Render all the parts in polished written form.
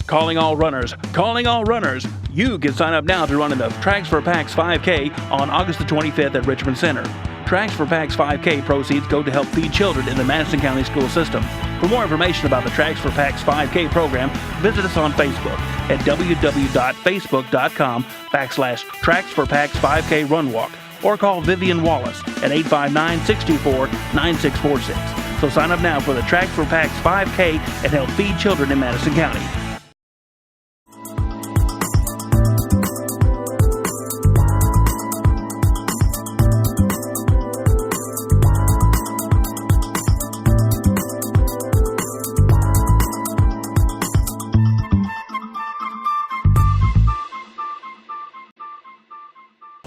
Calling all runners, calling all runners. You can sign up now to run in the Tracks for Packs 5K on August the 25th at Richmond Center. Tracks for Packs 5K proceeds go to help feed children in the Madison County school system. For more information about the Tracks for Packs 5K program, visit us on Facebook at www.facebook.com/Tracks for Packs 5K Run Walk or call Vivian Wallace at 859-624-9646. So sign up now for the Tracks for Packs 5K and help feed children in Madison County.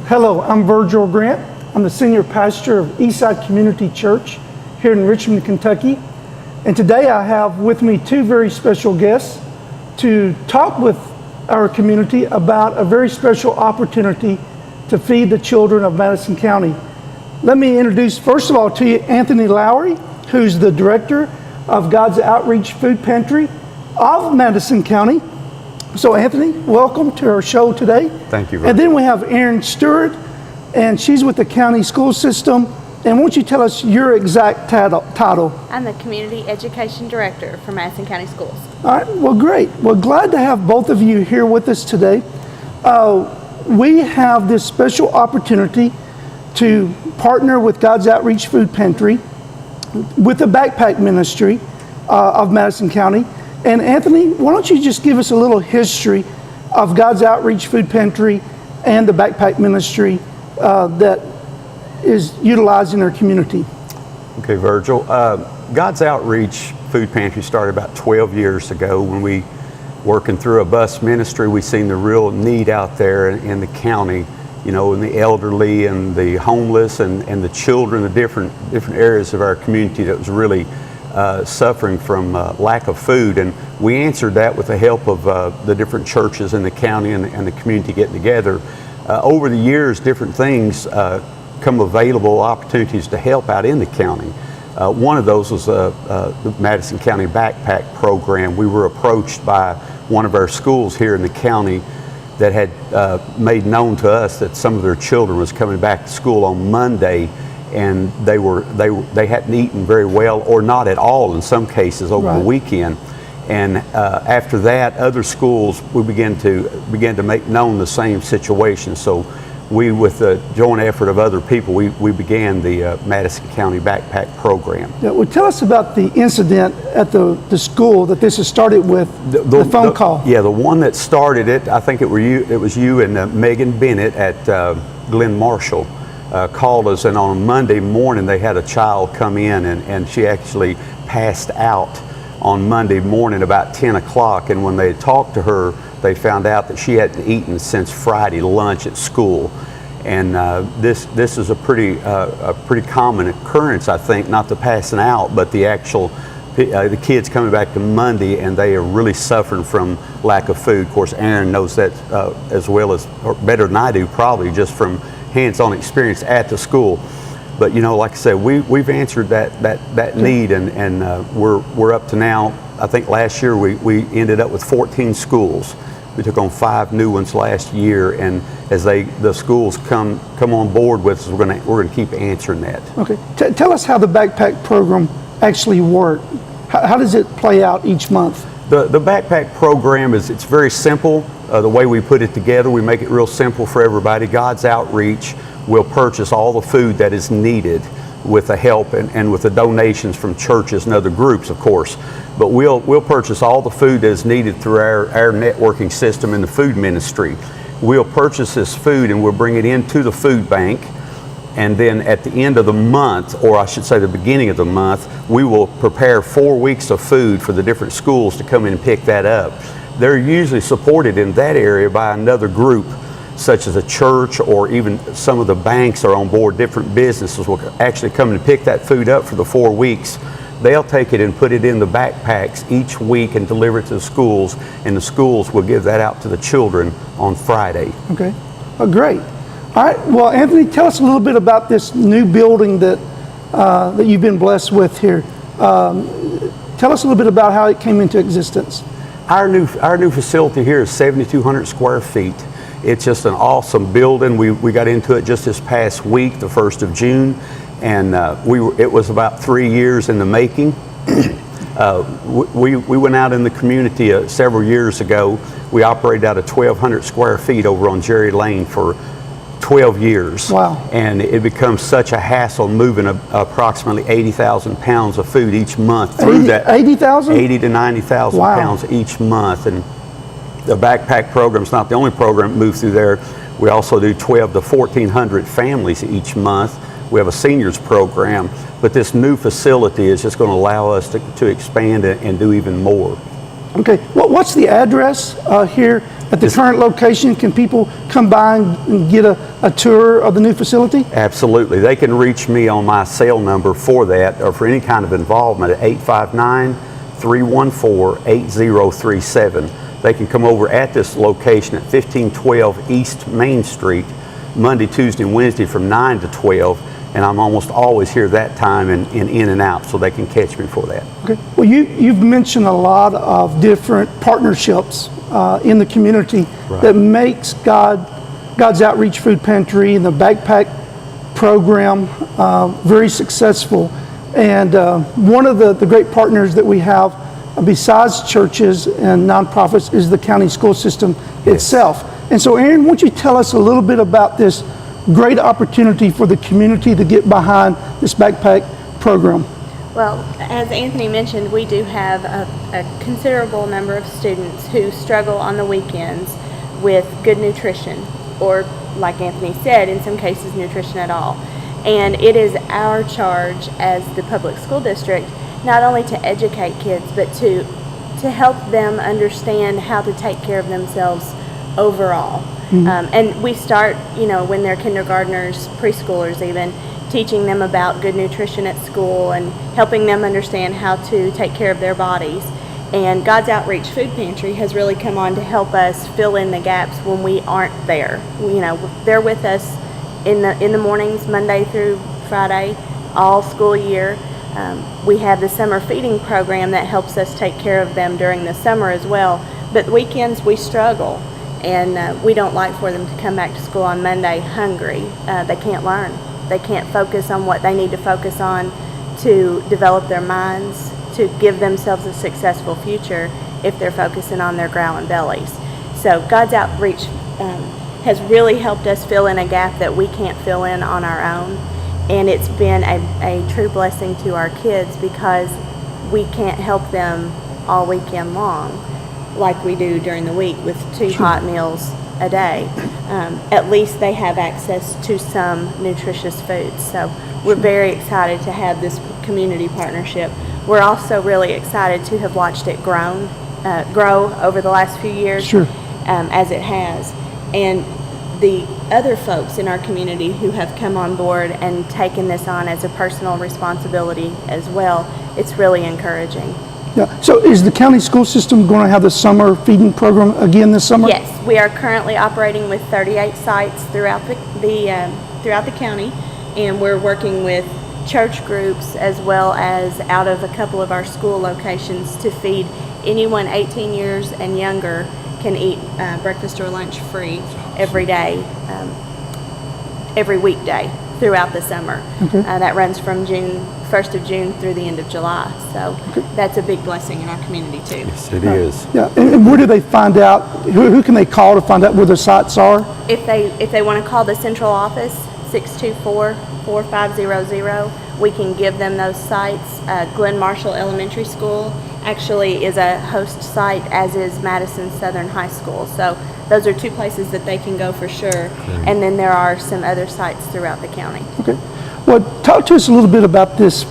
Hello, I'm Virgil Grant. I'm the senior pastor of Eastside Community Church here in Richmond, Kentucky. And today I have with me two very special guests to talk with our community about a very special opportunity to feed the children of Madison County. Let me introduce, first of all, to you Anthony Lowery, who's the director of God's Outreach Food Pantry of Madison County. So Anthony, welcome to our show today. Thank you. And then we have Erin Stewart, and she's with the county school system. And won't you tell us your exact title? I'm the Community Education Director for Madison County Schools. All right, well great. Well, glad to have both of you here with us today. We have this special opportunity to partner with God's Outreach Food Pantry with the backpack ministry of Madison County. And Anthony, why don't you just give us a little history of God's Outreach Food Pantry and the backpack ministry that is utilized in our community. Okay, Virgil. God's Outreach Food Pantry started about 12 years ago when we, working through a bus ministry, we seen the real need out there in the county, you know, in the elderly and the homeless and the children, the different areas of our community that was really suffering from lack of food. And we answered that with the help of the different churches in the county and the community getting together. Over the years, different things come available, opportunities to help out in the county. One of those was the Madison County Backpack Program. We were approached by one of our schools here in the county that had made known to us that some of their children was coming back to school on Monday, and they hadn't eaten very well, or not at all in some cases over the weekend. And after that, other schools, we began to make known the same situation. So we, with the joint effort of other people, we began the Madison County Backpack Program. Yeah, well, tell us about the incident at the school that this has started with, the phone call. Yeah, the one that started it, I think it was you and Megan Bennett at Glenn Marshall. Called us, and on Monday morning they had a child come in and she actually passed out on Monday morning about 10 o'clock, and when they talked to her they found out that she hadn't eaten since Friday lunch at school. And this is a pretty common occurrence, I think, not the passing out, but the actual the kids coming back to Monday and they are really suffering from lack of food. Of course, Erin knows that as well as, or better than I do probably, just from hands-on experience at the school. But you know, like I said, we've answered that need, and we're up to now. I think last year we ended up with 14 schools. We took on 5 new ones last year, and as the schools come on board with us, we're gonna keep answering that. Okay, tell us how the backpack program actually works. How does it play out each month? The backpack program it's very simple. The way we put it together, we make it real simple for everybody. God's Outreach will purchase all the food that is needed with the help and with the donations from churches and other groups, of course. But we'll purchase all the food that is needed through our networking system in the food ministry. We'll purchase this food and we'll bring it into the food bank. And then at the end of the month, or I should say the beginning of the month, we will prepare 4 weeks of food for the different schools to come in and pick that up. They're usually supported in that area by another group, such as a church, or even some of the banks are on board. Different businesses will actually come and pick that food up for the 4 weeks. They'll take it and put it in the backpacks each week and deliver it to the schools, and the schools will give that out to the children on Friday. Okay, oh, great. All right, well, Anthony, tell us a little bit about this new building that you've been blessed with here. Tell us a little bit about how it came into existence. Our new facility here is 7,200 square feet. It's just an awesome building. We got into it just this past week, the 1st of June, and it was about 3 years in the making. We went out in the community several years ago. We operated out of 1,200 square feet over on Jerry Lane for 12 years. Wow. And it becomes such a hassle moving approximately 80,000 pounds of food each month through 80,000? 80 to 90,000 Wow. pounds each month. And the backpack program's not the only program that moves through there. We also do 12 to 1,400 families each month. We have a seniors program, but this new facility is just going to allow us to expand it and do even more. Okay, what's the address here at the current location? Can people come by and get a tour of the new facility? Absolutely. They can reach me on my cell number for that or for any kind of involvement at 859-314-8037. They can come over at this location at 1512 East Main Street, Monday, Tuesday, and Wednesday from 9 to 12. And I'm almost always here that time and in and out, so they can catch me for that. Okay. Well, you've mentioned a lot of different partnerships in the community that makes God's Outreach Food Pantry and the backpack program very successful. And one of the great partners that we have, besides churches and nonprofits, is the county school system itself. And so, Erin, won't you tell us a little bit about this great opportunity for the community to get behind this backpack program? Well, as Anthony mentioned, we do have a considerable number of students who struggle on the weekends with good nutrition, or like Anthony said, in some cases nutrition at all. And it is our charge as the public school district not only to educate kids, but to help them understand how to take care of themselves overall. And we start, when they're kindergartners, preschoolers even, teaching them about good nutrition at school and helping them understand how to take care of their bodies. And God's Outreach Food Pantry has really come on to help us fill in the gaps when we aren't there. They're with us in the mornings, Monday through Friday, all school year. We have the summer feeding program that helps us take care of them during the summer as well. But weekends we struggle. And we don't like for them to come back to school on Monday hungry. They can't learn. They can't focus on what they need to focus on to develop their minds, to give themselves a successful future if they're focusing on their growling bellies. So God's Outreach has really helped us fill in a gap that we can't fill in on our own. And it's been a true blessing to our kids because we can't help them all weekend long like we do during the week with 2 hot meals a day. At least they have access to some nutritious foods. So we're very excited to have this community partnership. We're also really excited to have watched it grow over the last few years, as it has. And the other folks in our community who have come on board and taken this on as a personal responsibility as well, it's really encouraging. Yeah. So is the county school system going to have the summer feeding program again this summer? Yes, we are currently operating with 38 sites throughout the county, and we're working with church groups as well as out of a couple of our school locations to feed anyone 18 years and younger can eat breakfast or lunch free every day, every weekday throughout the summer. That runs from 1st of June through the end of July. So that's a big blessing in our community too. Yes, it is. Yeah, and where do they find out, who can they call to find out where the sites are? If they want to call the central office, 624-4500, we can give them those sites. Glen Marshall Elementary School actually is a host site, as is Madison Southern High School. So those are 2 places that they can go for sure. And then there are some other sites throughout the county. Okay. Well, talk to us a little bit about this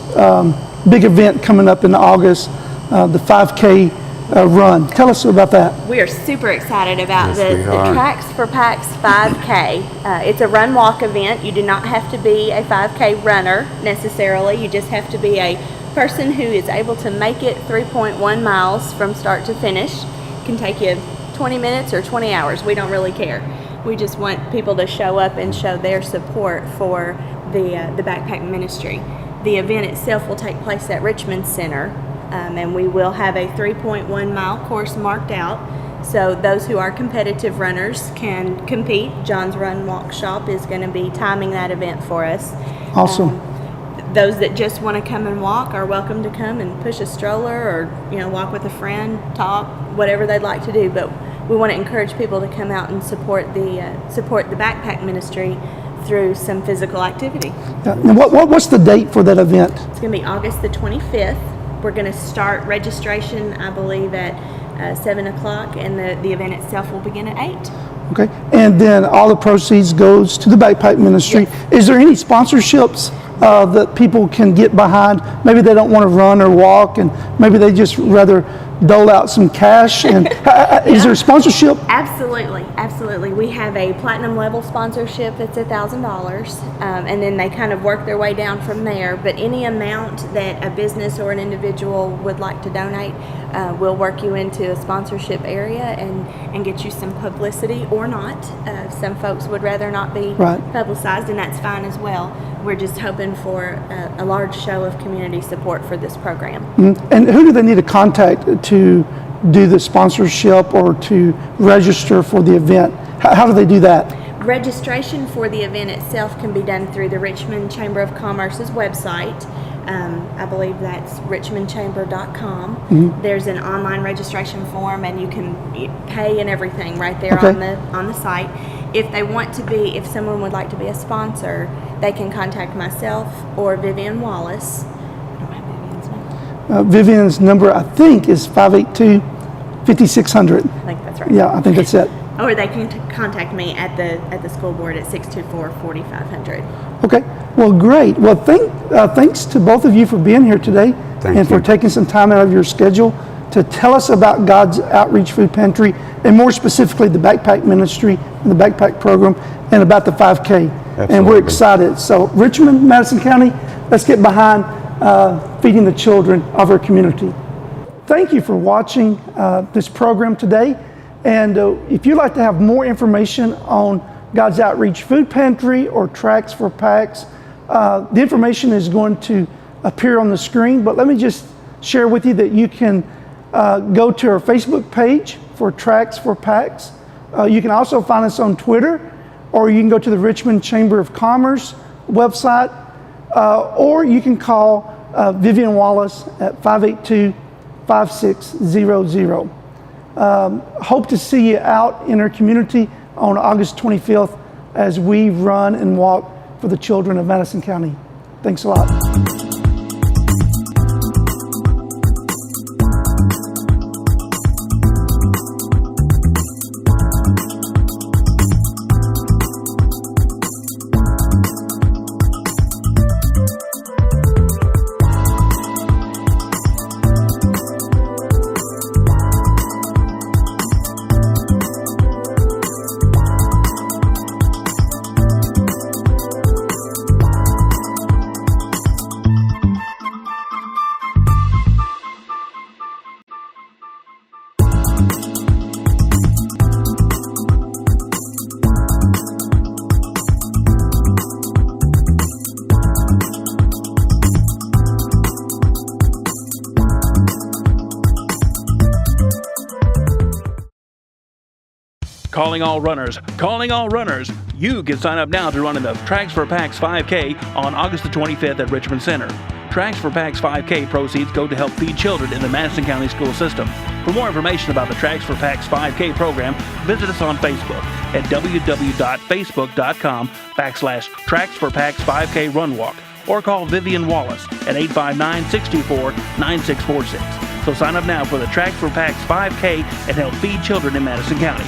big event coming up in August, the 5K run. Tell us about that. We are super excited about Yes, we the are. Tracks for Packs 5K. It's a run-walk event. You do not have to be a 5K runner necessarily. You just have to be a person who is able to make it 3.1 miles from start to finish. It can take you 20 minutes or 20 hours. We don't really care. We just want people to show up and show their support for the backpack ministry. The event itself will take place at Richmond Center and we will have a 3.1 mile course marked out. So those who are competitive runners can compete. John's Run Walk Shop is going to be timing that event for us. Awesome. Those that just want to come and walk are welcome to come and push a stroller, or walk with a friend, talk, whatever they'd like to do. But we want to encourage people to come out and support the backpack ministry through some physical activity. Yeah. And what's the date for that event? It's going to be August the 25th. We're going to start registration, I believe, at 7 o'clock, and the event itself will begin at 8. Okay, and then all the proceeds goes to the backpack ministry. Yes. Is there any sponsorships that people can get behind? Maybe they don't want to run or walk, and maybe they just rather dole out some cash. And is there a sponsorship? Absolutely. We have a platinum level sponsorship that's $1,000, and then they kind of work their way down from there. But any amount that a business or an individual would like to donate, we'll work you into a sponsorship area and get you some publicity or not. Some folks would rather not be publicized, and that's fine as well. We're just hoping for a large show of community support for this program. Mm-hmm. And who do they need to contact to do the sponsorship or to register for the event? How do they do that? Registration for the event itself can be done through the Richmond Chamber of Commerce's website. I believe that's richmondchamber.com. Mm-hmm. There's an online registration form, and you can pay and everything right there on the site. If someone would like to be a sponsor, they can contact myself or Vivian Wallace. I don't have Vivian's number. Vivian's number, I think, is 582-5600. I think that's right. Yeah, I think that's it. Or they can contact me at the school board at 624-4500. Okay. Well, great. Well, thanks to both of you for being here today. Thank and you. for taking some time out of your schedule to tell us about God's Outreach Food Pantry, and more specifically the backpack ministry and the backpack program, and about the 5K. Absolutely. And we're excited. So Richmond, Madison County, let's get behind feeding the children of our community. Thank you for watching this program today. And if you'd like to have more information on God's Outreach Food Pantry or Tracks for Packs, the information is going to appear on the screen, but let me just share with you that you can go to our Facebook page for Tracks for Packs. You can also find us on Twitter, or you can go to the Richmond Chamber of Commerce website, or you can call Vivian Wallace at 582-5600. Hope to see you out in our community on August 25th as we run and walk for the children of Madison County. Thanks a lot. Calling all runners. You can sign up now to run in the Tracks for Packs 5K on August the 25th at Richmond Center. Tracks for Packs 5K proceeds go to help feed children in the Madison County school system. For more information about the Tracks for Packs 5K program, visit us on Facebook at www.facebook.com/Tracks for Packs 5K Run Walk, or call Vivian Wallace at 859-624-9646. So sign up now for the Tracks for Packs 5K and help feed children in Madison County.